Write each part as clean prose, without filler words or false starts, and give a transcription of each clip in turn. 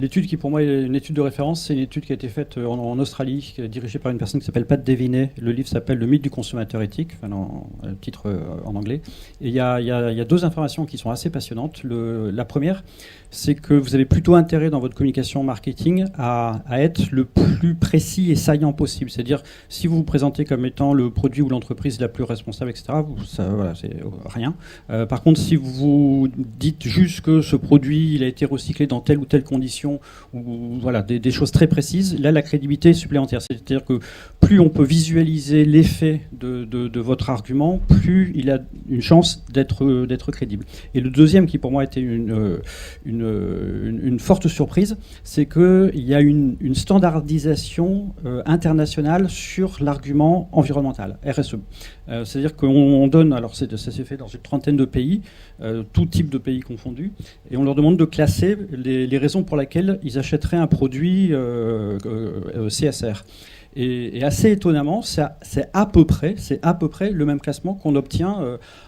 L'étude qui pour moi est une étude de référence, c'est une étude qui a été faite en Australie, qui est dirigée par une personne qui s'appelle Pat Deviney. Le livre s'appelle Le mythe du consommateur éthique, enfin, le titre en anglais. Et il y a deux informations qui sont assez passionnantes. La première, c'est que vous avez plutôt intérêt dans votre communication marketing à être le plus précis et saillant possible. C'est-à-dire, si vous vous présentez comme étant le produit ou l'entreprise la plus responsable, etc., voilà, c'est rien. Par contre, si vous dites juste que ce produit il a été recyclé dans telle ou telle condition, ou voilà, des choses très précises, là la crédibilité est supplémentaire. C'est-à-dire que plus on peut visualiser l'effet de votre argument, plus il a une chance d'être crédible. Et le deuxième qui pour moi était une forte surprise, c'est qu'il y a une standardisation internationale sur l'argument environnemental, RSE. C'est-à-dire qu'on donne, alors ça s'est fait dans une trentaine de pays, tout type de pays confondus, et on leur demande de classer les raisons pour lesquelles ils achèteraient un produit CSR. Et assez étonnamment, c'est à peu près le même classement qu'on obtient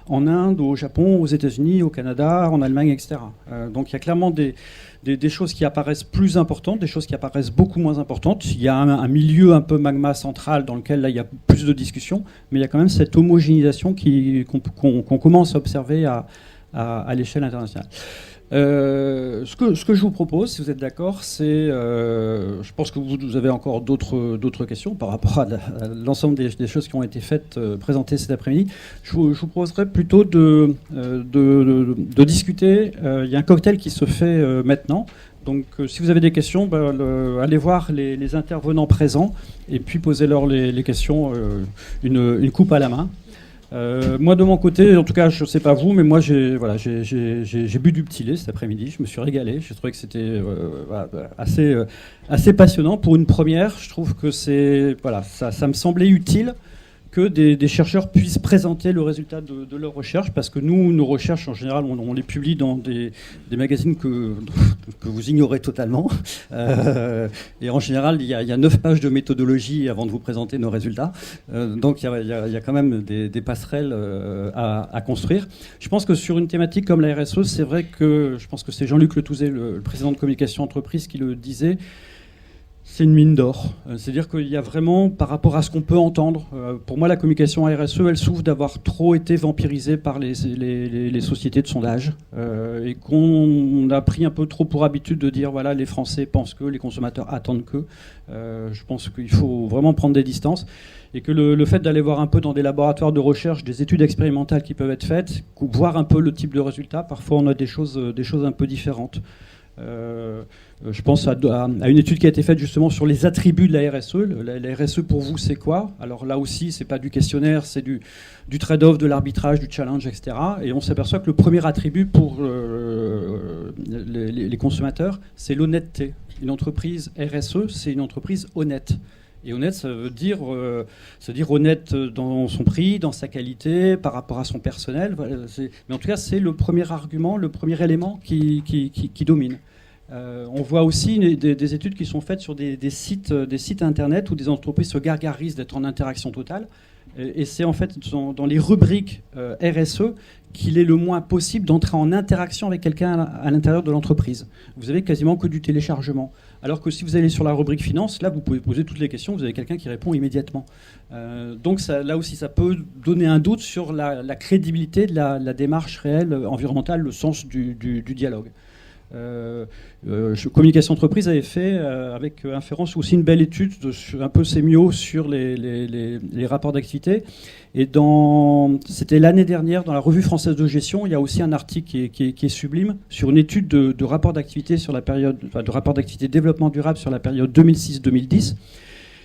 en Inde, au Japon, aux États-Unis, au Canada, en Allemagne, etc. Donc il y a clairement des choses qui apparaissent plus importantes, des choses qui apparaissent beaucoup moins importantes. Il y a un milieu un peu magma central dans lequel là, il y a plus de discussions, mais il y a quand même cette homogénéisation qu'on commence à observer à l'échelle internationale. Ce que je vous propose, si vous êtes d'accord, c'est, je pense que vous avez encore d'autres questions par rapport à l'ensemble des choses qui ont été faites, présentées cet après-midi. Je vous proposerais plutôt de discuter. Il y a un cocktail qui se fait maintenant. Donc, si vous avez des questions, allez voir les intervenants présents et puis posez-leur les questions, une coupe à la main. Moi de mon côté, en tout cas, je ne sais pas vous, mais moi j'ai bu du petit lait cet après-midi. Je me suis régalé. J'ai trouvé que c'était assez passionnant pour une première. Je trouve que ça me semblait utile que des chercheurs puissent présenter le résultat de leurs recherches, parce que nous, nos recherches, en général, on les publie dans des magazines que vous ignorez totalement. Et en général, il y a 9 pages de méthodologie avant de vous présenter nos résultats. Donc, il y a quand même des passerelles à construire. Je pense que sur une thématique comme la RSE, c'est vrai que, je pense que c'est Jean-Luc Letouzé, le président de Communication Entreprise, qui le disait, c'est une mine d'or. C'est-à-dire qu'il y a vraiment, par rapport à ce qu'on peut entendre, pour moi, la communication RSE, elle souffre d'avoir trop été vampirisée par les sociétés de sondage, et qu'on a pris un peu trop pour habitude de dire, voilà, les Français pensent que, les consommateurs attendent que. Je pense qu'il faut vraiment prendre des distances, et que le fait d'aller voir un peu dans des laboratoires de recherche, des études expérimentales qui peuvent être faites, voir un peu le type de résultat, parfois on a des choses un peu différentes. Je pense à une étude qui a été faite justement sur les attributs de la RSE. La RSE pour vous, c'est quoi? Alors là aussi, c'est pas du questionnaire, c'est du trade-off, de l'arbitrage, du challenge, etc. Et on s'aperçoit que le premier attribut pour les consommateurs, c'est l'honnêteté. Une entreprise RSE, c'est une entreprise honnête. Et honnête, ça veut dire honnête dans son prix, dans sa qualité, par rapport à son personnel. Voilà, mais en tout cas, c'est le premier argument, le premier élément qui domine. On voit aussi des études qui sont faites sur des sites internet où des entreprises se gargarisent d'être en interaction totale. Et c'est en fait dans les rubriques RSE qu'il est le moins possible d'entrer en interaction avec quelqu'un à l'intérieur de l'entreprise. Vous avez quasiment que du téléchargement. Alors que si vous allez sur la rubrique finance, là vous pouvez poser toutes les questions, vous avez quelqu'un qui répond immédiatement. Donc là aussi, ça peut donner un doute sur la crédibilité de la démarche réelle environnementale, le sens du dialogue. Communication Entreprise avait fait avec Inférence aussi une belle étude un peu sémio sur les rapports d'activité, et c'était l'année dernière dans la Revue française de gestion, il y a aussi un article qui est sublime sur une étude de rapport d'activité sur la période, de rapport d'activité développement durable sur la période 2006-2010.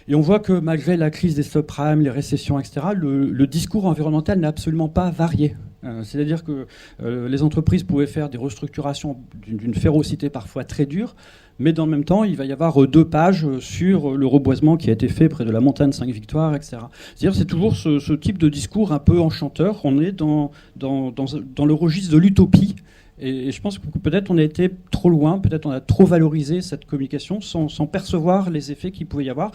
Et on voit que malgré la crise des subprimes, les récessions, etc., le discours environnemental n'a absolument pas varié. C'est-à-dire que les entreprises pouvaient faire des restructurations d'une férocité parfois très dure, mais dans le même temps, il va y avoir 2 pages sur le reboisement qui a été fait près de la montagne 5 Victoires, etc. C'est-à-dire que c'est toujours ce type de discours un peu enchanteur. On est dans le registre de l'utopie. Et je pense que peut-être on a été trop loin, peut-être on a trop valorisé cette communication sans percevoir les effets qu'il pouvait y avoir.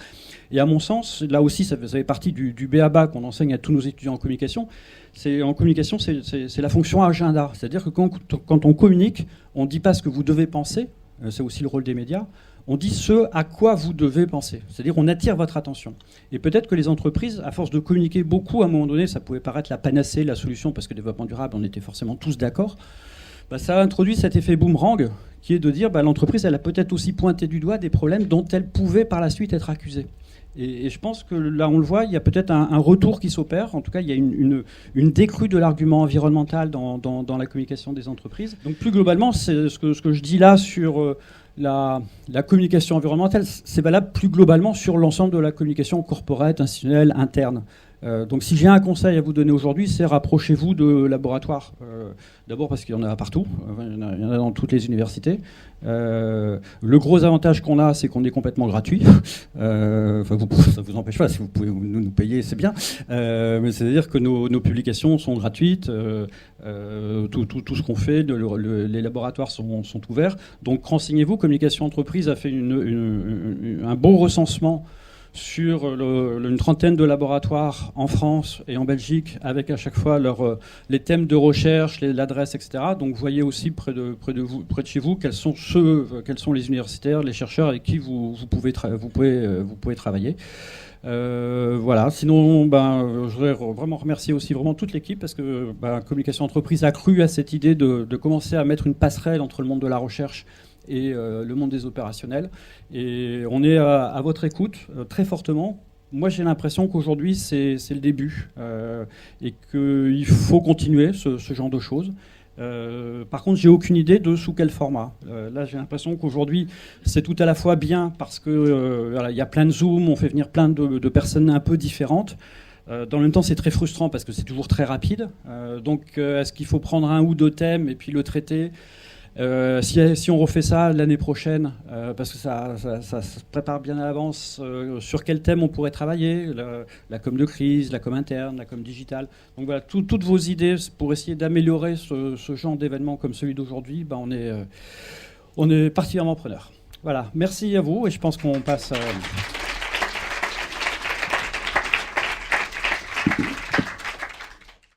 Et à mon sens, là aussi, ça fait partie du b.a.-ba qu'on enseigne à tous nos étudiants en communication. En communication, c'est la fonction agenda. C'est-à-dire que quand on communique, on ne dit pas ce que vous devez penser, c'est aussi le rôle des médias, on dit ce à quoi vous devez penser. C'est-à-dire on attire votre attention. Et peut-être que les entreprises, à force de communiquer beaucoup, à un moment donné, ça pouvait paraître la panacée, la solution, parce que développement durable, on était forcément tous d'accord. Ça a introduit cet effet boomerang, qui est de dire l'entreprise, elle a peut-être aussi pointé du doigt des problèmes dont elle pouvait par la suite être accusée. Et je pense que là, on le voit, il y a peut-être un retour qui s'opère. En tout cas, il y a une décrue de l'argument environnemental dans la communication des entreprises. Donc plus globalement, c'est ce que je dis là sur la communication environnementale, c'est valable plus globalement sur l'ensemble de la communication corporate, institutionnelle, interne. Donc si j'ai un conseil à vous donner aujourd'hui, c'est rapprochez-vous de laboratoires. D'abord parce qu'il y en a partout, il y en a dans toutes les universités. Le gros avantage qu'on a, c'est qu'on est complètement gratuit. Ça vous empêche pas, si vous pouvez nous payer, c'est bien. Mais c'est-à-dire que nos publications sont gratuites, tout ce qu'on fait, les laboratoires sont ouverts. Donc renseignez-vous, Communication Entreprise a fait un bon recensement sur une trentaine de laboratoires en France et en Belgique, avec à chaque fois les thèmes de recherche, l'adresse, etc. Donc voyez aussi près de chez vous quels sont les universitaires, les chercheurs avec qui vous pouvez travailler. Voilà. Sinon, je voudrais vraiment remercier aussi vraiment toute l'équipe, parce que Communication Entreprise a cru à cette idée de commencer à mettre une passerelle entre le monde de la recherche et le monde des opérationnels. Et on est à votre écoute très fortement. Moi, j'ai l'impression qu'aujourd'hui, c'est le début et qu'il faut continuer ce genre de choses. Par contre, j'ai aucune idée de sous quel format. Là, j'ai l'impression qu'aujourd'hui, c'est tout à la fois bien parce que il y a plein de Zoom, on fait venir plein de personnes un peu différentes. Dans le même temps, c'est très frustrant parce que c'est toujours très rapide. Donc, est-ce qu'il faut prendre un ou deux thèmes et puis le traiter ? Si on refait ça l'année prochaine, parce que ça se prépare bien à l'avance, sur quel thème on pourrait travailler, la com de crise, la com interne, la com digitale. Donc voilà, toutes vos idées pour essayer d'améliorer ce genre d'événement comme celui d'aujourd'hui, on est particulièrement preneur. Voilà, merci à vous et je pense qu'on passe...